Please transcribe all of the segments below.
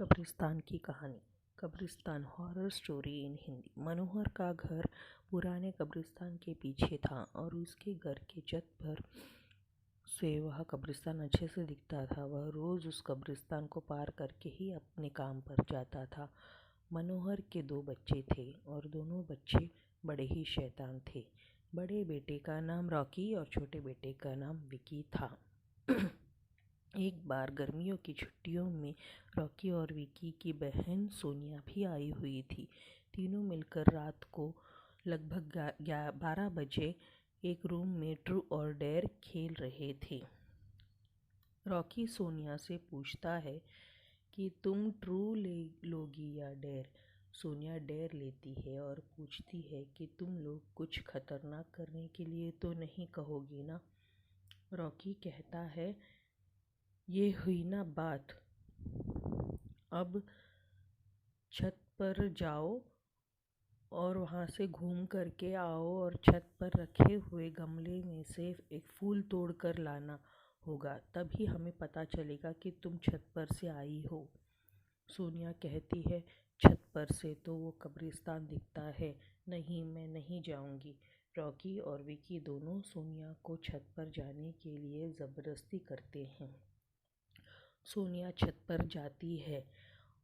कब्रिस्तान की कहानी। कब्रिस्तान हॉरर स्टोरी इन हिंदी। मनोहर का घर पुराने कब्रिस्तान के पीछे था और उसके घर के छत पर से वह कब्रिस्तान अच्छे से दिखता था। वह रोज़ उस कब्रिस्तान को पार करके ही अपने काम पर जाता था। मनोहर के 2 बच्चे थे और दोनों बच्चे बड़े ही शैतान थे। बड़े बेटे का नाम रॉकी और छोटे बेटे का नाम विकी था। एक बार गर्मियों की छुट्टियों में रॉकी और विकी की बहन सोनिया भी आई हुई थी। तीनों मिलकर रात को लगभग 12 बजे एक रूम में ट्रू और डेयर खेल रहे थे। रॉकी सोनिया से पूछता है कि तुम ट्रू लोगी या डेयर। सोनिया डेयर लेती है और पूछती है कि तुम लोग कुछ खतरनाक करने के लिए तो नहीं कहोगी ना। रॉकी कहता है, ये हुई ना बात, अब छत पर जाओ और वहाँ से घूम करके आओ और छत पर रखे हुए गमले में से एक फूल तोड़ कर लाना होगा, तभी हमें पता चलेगा कि तुम छत पर से आई हो। सोनिया कहती है, छत पर से तो वो कब्रिस्तान दिखता है, नहीं मैं नहीं जाऊंगी। रॉकी और विकी दोनों सोनिया को छत पर जाने के लिए ज़बरदस्ती करते हैं। सोनिया छत पर जाती है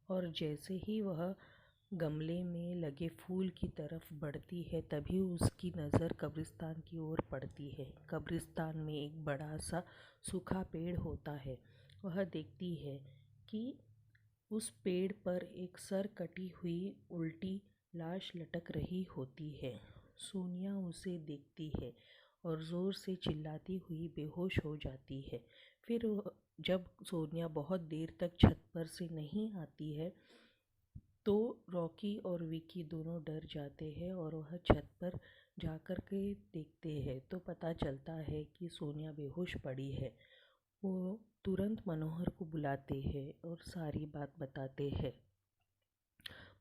और जैसे ही वह गमले में लगे फूल की तरफ बढ़ती है तभी उसकी नज़र कब्रिस्तान की ओर पड़ती है। कब्रिस्तान में एक बड़ा सा सूखा पेड़ होता है। वह देखती है कि उस पेड़ पर एक सर कटी हुई उल्टी लाश लटक रही होती है। सोनिया उसे देखती है और ज़ोर से चिल्लाती हुई बेहोश हो जाती है। फिर जब सोनिया बहुत देर तक छत पर से नहीं आती है तो रॉकी और विकी दोनों डर जाते हैं और वह छत पर जाकर के देखते हैं तो पता चलता है कि सोनिया बेहोश पड़ी है। वो तुरंत मनोहर को बुलाते हैं और सारी बात बताते हैं।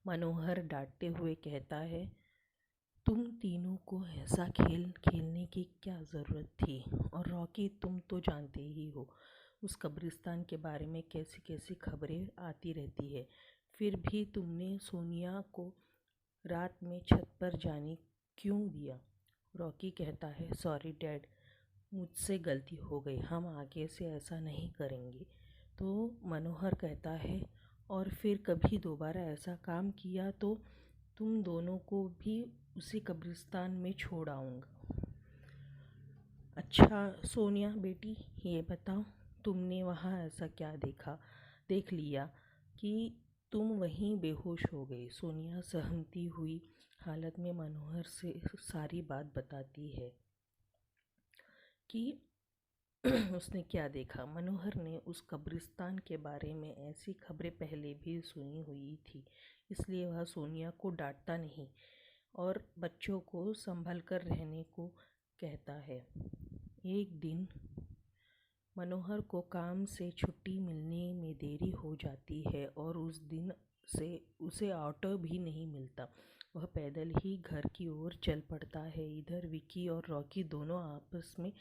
मनोहर डांटते हुए कहता है, तुम तीनों को ऐसा खेल खेलने की क्या ज़रूरत थी? और रॉकी, तुम तो जानते ही हो उस कब्रिस्तान के बारे में कैसी कैसी खबरें आती रहती है, फिर भी तुमने सोनिया को रात में छत पर जाने क्यों दिया? रॉकी कहता है, सॉरी डैड, मुझसे गलती हो गई, हम आगे से ऐसा नहीं करेंगे। तो मनोहर कहता है, और फिर कभी दोबारा ऐसा काम किया तो तुम दोनों को भी उसी कब्रिस्तान में छोड़ आऊँगा। अच्छा सोनिया बेटी, ये बताओ, तुमने वहाँ ऐसा क्या देख लिया कि तुम वहीं बेहोश हो गई? सोनिया सहमती हुई हालत में मनोहर से सारी बात बताती है कि उसने क्या देखा। मनोहर ने उस कब्रिस्तान के बारे में ऐसी खबरें पहले भी सुनी हुई थी, इसलिए वह सोनिया को डांटता नहीं और बच्चों को संभल कर रहने को कहता है। एक दिन मनोहर को काम से छुट्टी मिलने में देरी हो जाती है और उस दिन से उसे ऑटो भी नहीं मिलता। वह पैदल ही घर की ओर चल पड़ता है। इधर विकी और रॉकी दोनों आपस में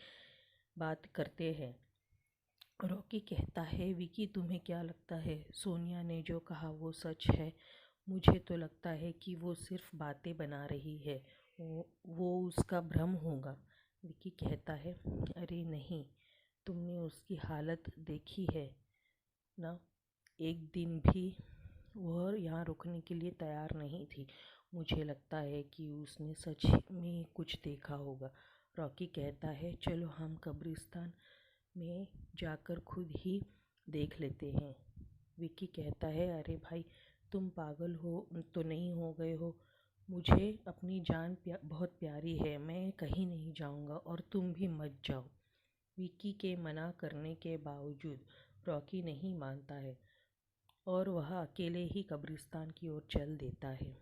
बात करते हैं। रॉकी कहता है, विकी तुम्हें क्या लगता है, सोनिया ने जो कहा वो सच है? मुझे तो लगता है कि वो सिर्फ बातें बना रही है, वो उसका भ्रम होगा। विकी कहता है, अरे नहीं, तुमने उसकी हालत देखी है ना, एक दिन भी वह यहाँ रुकने के लिए तैयार नहीं थी। मुझे लगता है कि उसने सच में कुछ देखा होगा। रॉकी कहता है, चलो हम कब्रिस्तान में जाकर खुद ही देख लेते हैं। विकी कहता है, अरे भाई, तुम पागल हो तो नहीं हो गए हो? मुझे अपनी जान बहुत प्यारी है, मैं कहीं नहीं जाऊंगा और तुम भी मत जाओ। विकी के मना करने के बावजूद रॉकी नहीं मानता है और वह अकेले ही कब्रिस्तान की ओर चल देता है।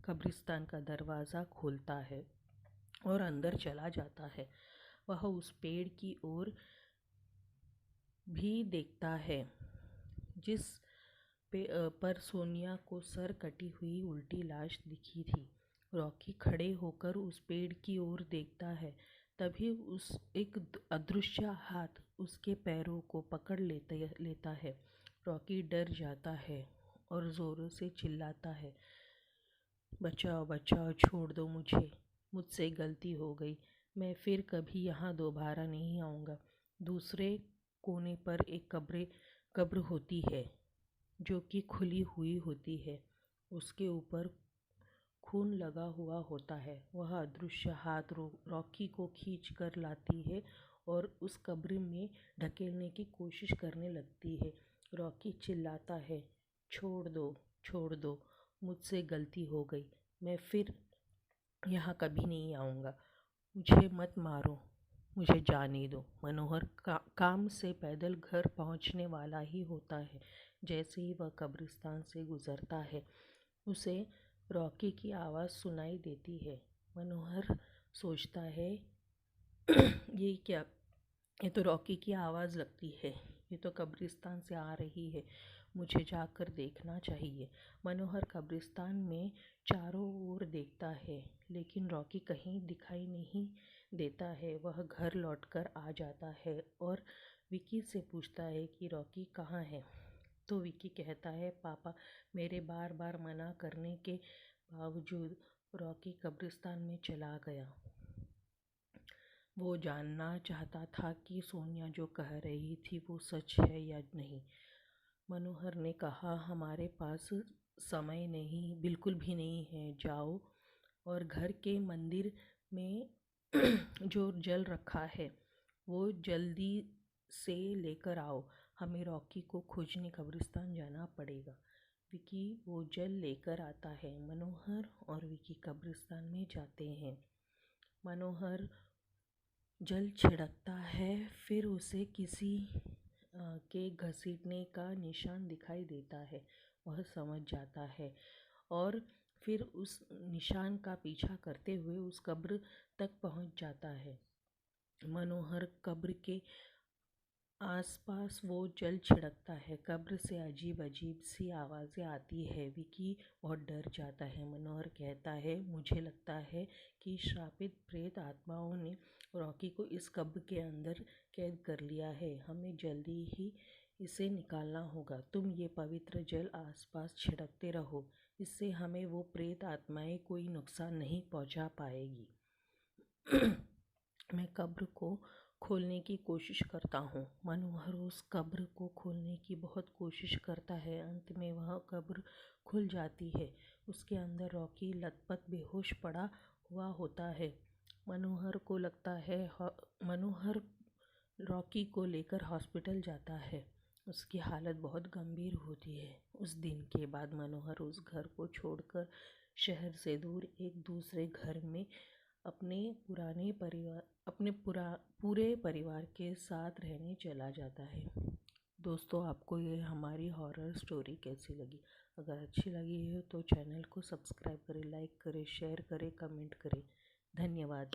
कब्रिस्तान का दरवाज़ा खोलता है और अंदर चला जाता है। वह उस पेड़ की ओर भी देखता है जिस पर सोनिया को सर कटी हुई उल्टी लाश दिखी थी। रॉकी खड़े होकर उस पेड़ की ओर देखता है, तभी एक अदृश्य हाथ उसके पैरों को पकड़ लेता है। रॉकी डर जाता है और ज़ोरों से चिल्लाता है, बचाओ बचाओ, छोड़ दो मुझे, मुझसे गलती हो गई, मैं फिर कभी यहाँ दोबारा नहीं आऊँगा। दूसरे कोने पर एक कब्र होती है जो कि खुली हुई होती है। उसके ऊपर खून लगा हुआ होता है। वह अदृश्य हाथ रॉकी को खींच कर लाती है और उस कब्र में ढकेलने की कोशिश करने लगती है। रॉकी चिल्लाता है, छोड़ दो, मुझसे गलती हो गई, मैं फिर यहाँ कभी नहीं आऊँगा, मुझे मत मारो, मुझे जाने दो। मनोहर काम से पैदल घर पहुँचने वाला ही होता है। जैसे ही वह कब्रिस्तान से गुजरता है, उसे रॉकी की आवाज़ सुनाई देती है। मनोहर सोचता है, ये क्या, ये तो रॉकी की आवाज़ लगती है, ये तो कब्रिस्तान से आ रही है, मुझे जाकर देखना चाहिए। मनोहर कब्रिस्तान में चारों ओर देखता है, लेकिन रॉकी कहीं दिखाई नहीं देता है। वह घर लौटकर आ जाता है और विकी से पूछता है कि रॉकी कहाँ है। तो विकी कहता है, पापा, मेरे बार बार मना करने के बावजूद रॉकी कब्रिस्तान में चला गया। वो जानना चाहता था कि सोनिया जो कह रही थी वो सच है या नहीं। मनोहर ने कहा, हमारे पास समय नहीं, बिल्कुल भी नहीं है, जाओ और घर के मंदिर में जो जल रखा है वो जल्दी से लेकर आओ, हमें रॉकी को खोजने कब्रिस्तान जाना पड़ेगा। विकी वो जल लेकर आता है। मनोहर और विकी कब्रिस्तान में जाते हैं। मनोहर जल छिड़कता है, फिर उसे किसी के घसीटने का निशान दिखाई देता है। वह समझ जाता है और फिर उस निशान का पीछा करते हुए उस कब्र तक पहुंच जाता है। मनोहर कब्र के आसपास वो जल छिड़कता है। कब्र से अजीब अजीब सी आवाज़ें आती है। विकी बहुत डर जाता है। मनोहर कहता है, मुझे लगता है कि श्रापित प्रेत आत्माओं ने रॉकी को इस कब्र के अंदर कैद कर लिया है, हमें जल्दी ही इसे निकालना होगा। तुम ये पवित्र जल आसपास छिड़कते रहो, इससे हमें वो प्रेत आत्माएं कोई नुकसान नहीं पहुंचा पाएगी। मैं कब्र को खोलने की कोशिश करता हूँ। मनोहर उस कब्र को खोलने की बहुत कोशिश करता है। अंत में वह कब्र खुल जाती है। उसके अंदर रॉकी लथपथ बेहोश पड़ा हुआ होता है। मनोहर रॉकी को लेकर हॉस्पिटल जाता है। उसकी हालत बहुत गंभीर होती है। उस दिन के बाद मनोहर उस घर को छोड़कर शहर से दूर एक दूसरे घर में अपने पूरे परिवार के साथ रहने चला जाता है। दोस्तों, आपको ये हमारी हॉरर स्टोरी कैसी लगी? अगर अच्छी लगी है तो चैनल को सब्सक्राइब करें, लाइक करें, शेयर करें, कमेंट करें। धन्यवाद।